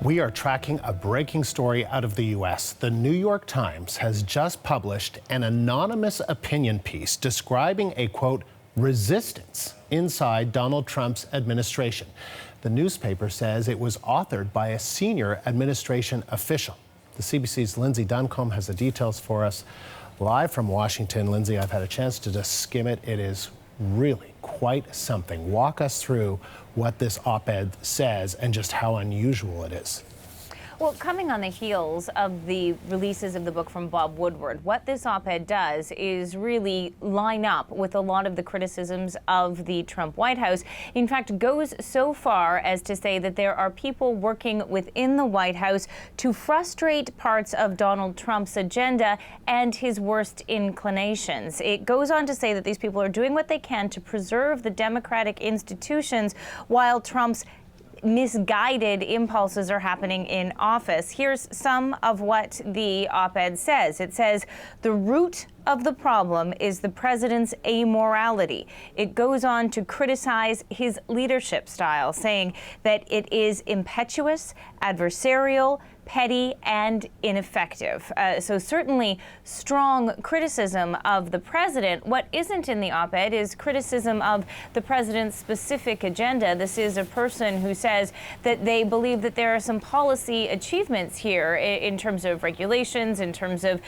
We are tracking a breaking story out of the U.S. The New York Times has just published an anonymous opinion piece describing a, quote, resistance inside Donald Trump's administration. The newspaper says it was authored by a senior administration official. The CBC's Lindsay Duncombe has the details for us live from Washington. Lindsay, I've had a chance to just skim it. It is really quite something. Walk us through what this op-ed says and just how unusual it is. Well, coming on the heels of the releases of the book from Bob Woodward, what this op-ed does is really line up with a lot of the criticisms of the Trump White House. In fact, goes so far as to say that there are people working within the White House to frustrate parts of Donald Trump's agenda and his worst inclinations. It goes on to say that these people are doing what they can to preserve the democratic institutions while Trump's misguided impulses are happening in office. Here's some of what the op-ed says. It says, the root of the problem is the president's amorality. It goes on to criticize his leadership style, saying that it is impetuous, adversarial, petty, and ineffective. So certainly strong criticism of the president. What isn't in the op-ed is criticism of the president's specific agenda. This is a person who says that they believe that there are some policy achievements here in terms of regulations, in terms of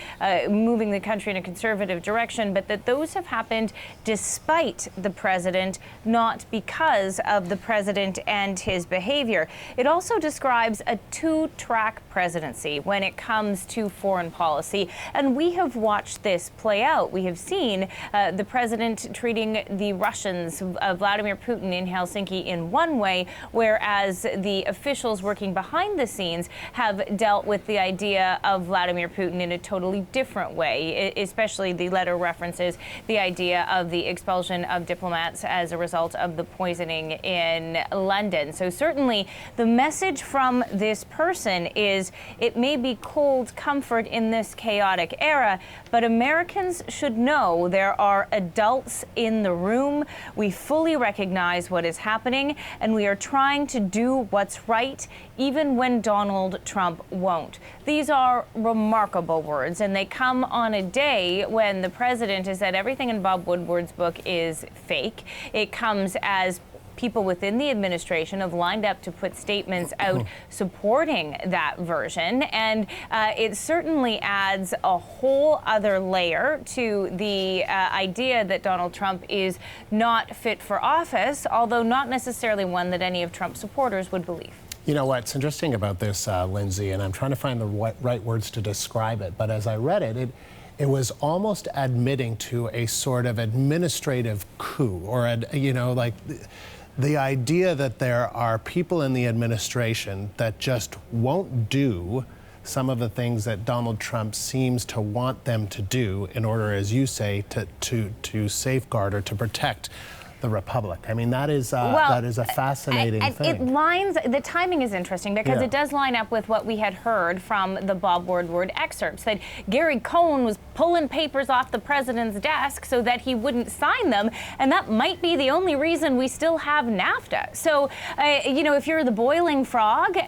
moving the country in a conservative direction, but that those have happened despite the president, not because of the president and his behavior. It also describes a two-track presidency when it comes to foreign policy, and we have watched this play out. We have seen the president treating the Russians, Vladimir Putin in Helsinki, in one way, whereas the officials working behind the scenes have dealt with the idea of Vladimir Putin in a totally different way. Especially the letter references the idea of the expulsion of diplomats as a result of the poisoning in London. So certainly the message from this person is it may be cold comfort in this chaotic era, but Americans should know there are adults in the room. We fully recognize what is happening, and we are trying to do what's right, even when Donald Trump won't. These are remarkable words, and they come on a day when the president has said everything in Bob Woodward's book is fake. It comes as people within the administration have lined up to put statements out supporting that version. And it certainly adds a whole other layer to the idea that Donald Trump is not fit for office, although not necessarily one that any of Trump's supporters would believe. You know what's interesting about this, Lindsay, and I'm trying to find the right words to describe it, but as I read it, it was almost admitting to a sort of administrative coup, or the idea that there are people in the administration that just won't do some of the things that Donald Trump seems to want them to do in order, as you say, to safeguard or to protect the Republic. I mean, that is a fascinating thing. The timing is interesting because it does line up with what we had heard from the Bob Woodward excerpts, that Gary Cohn was pulling papers off the president's desk so that he wouldn't sign them, and that might be the only reason we still have NAFTA. So, if you're the boiling frog,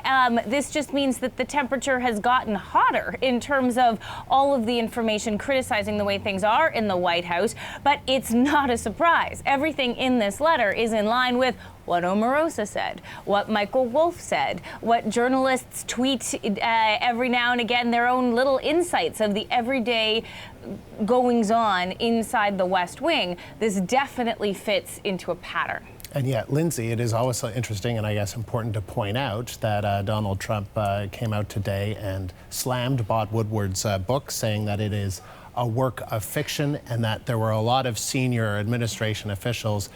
this just means that the temperature has gotten hotter in terms of all of the information criticizing the way things are in the White House, but it's not a surprise. Everything in this letter is in line with what Omarosa said, what Michael Wolff said, what journalists tweet every now and again, their own little insights of the everyday goings-on inside the West Wing. This definitely fits into a pattern. And yet, Lindsay, it is also interesting and I guess important to point out that Donald Trump came out today and slammed Bob Woodward's book, saying that it is a work of fiction and that there were a lot of senior administration officials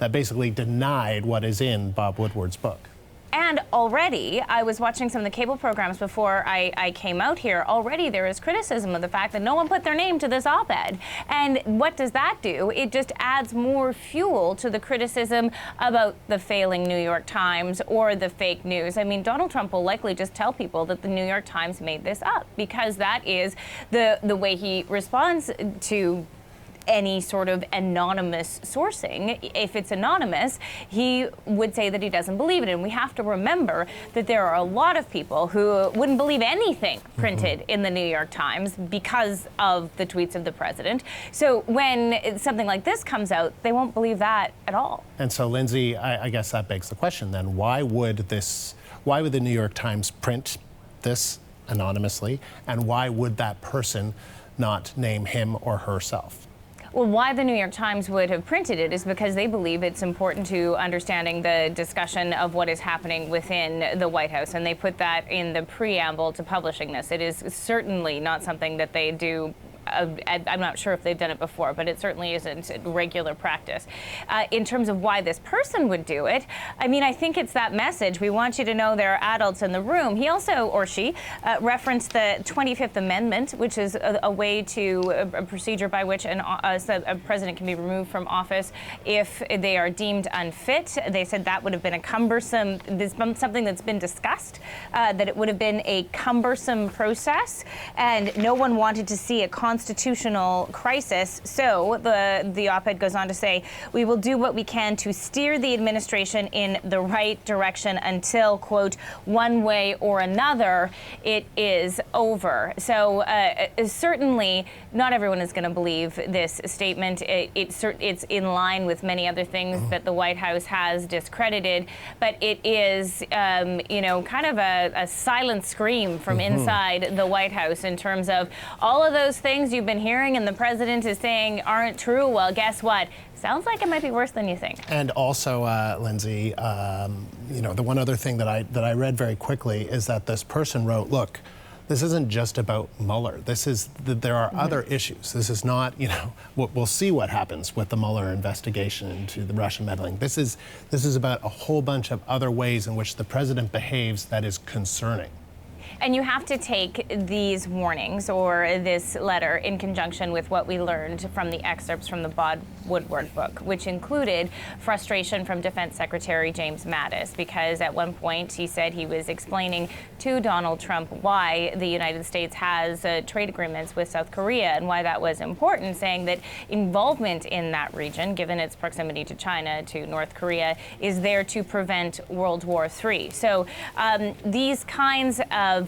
that basically denied what is in Bob Woodward's book. And already, I was watching some of the cable programs before I came out here. Already there is criticism of the fact that no one put their name to this op-ed. And what does that do? It just adds more fuel to the criticism about the failing New York Times or the fake news. I mean, Donald Trump will likely just tell people that the New York Times made this up, because that is the way he responds to any sort of anonymous sourcing. If it's anonymous, he would say that he doesn't believe it. And we have to remember that there are a lot of people who wouldn't believe anything printed in the New York Times because of the tweets of the president. So when something like this comes out, they won't believe that at all. And so, Lindsay, I guess that begs the question then, why would the New York Times print this anonymously, and why would that person not name him or herself? Well, why the New York Times would have printed it is because they believe it's important to understanding the discussion of what is happening within the White House, and they put that in the preamble to publishing this. It is certainly not something that they do. I'm not sure if they've done it before, but it certainly isn't regular practice. In terms of why this person would do it, I mean, I think it's that message. We want you to know there are adults in the room. He also, or she, referenced the 25th Amendment, which is a way to, a procedure by which a president can be removed from office if they are deemed unfit. They said that would have been a cumbersome, something that's been discussed, that it would have been a cumbersome process, and no one wanted to see a constitutional crisis. So the op-ed goes on to say, we will do what we can to steer the administration in the right direction until, quote, one way or another, it is over. So certainly not everyone is going to believe this statement. It's in line with many other things that the White House has discredited, but it is, kind of a silent scream from inside the White House in terms of all of those things you've been hearing and the president is saying aren't true. Well, guess what? Sounds like it might be worse than you think. And also, Lindsay, the one other thing that I read very quickly is that this person wrote, look, this isn't just about Mueller. There are other issues. This is not, we'll see what happens with the Mueller investigation into the Russian meddling. This is about a whole bunch of other ways in which the president behaves that is concerning. And you have to take these warnings or this letter in conjunction with what we learned from the excerpts from the Bob Woodward book, which included frustration from Defense Secretary James Mattis, because at one point he said he was explaining to Donald Trump why the United States has trade agreements with South Korea and why that was important, saying that involvement in that region, given its proximity to China, to North Korea, is there to prevent World War III. So these kinds of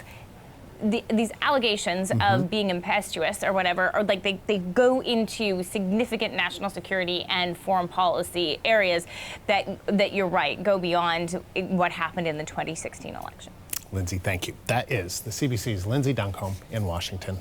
these allegations of being impetuous or whatever, or like they go into significant national security and foreign policy areas that you're right, go beyond what happened in the 2016 election. Lindsay, thank you. That is the CBC's Lindsay Duncombe in Washington.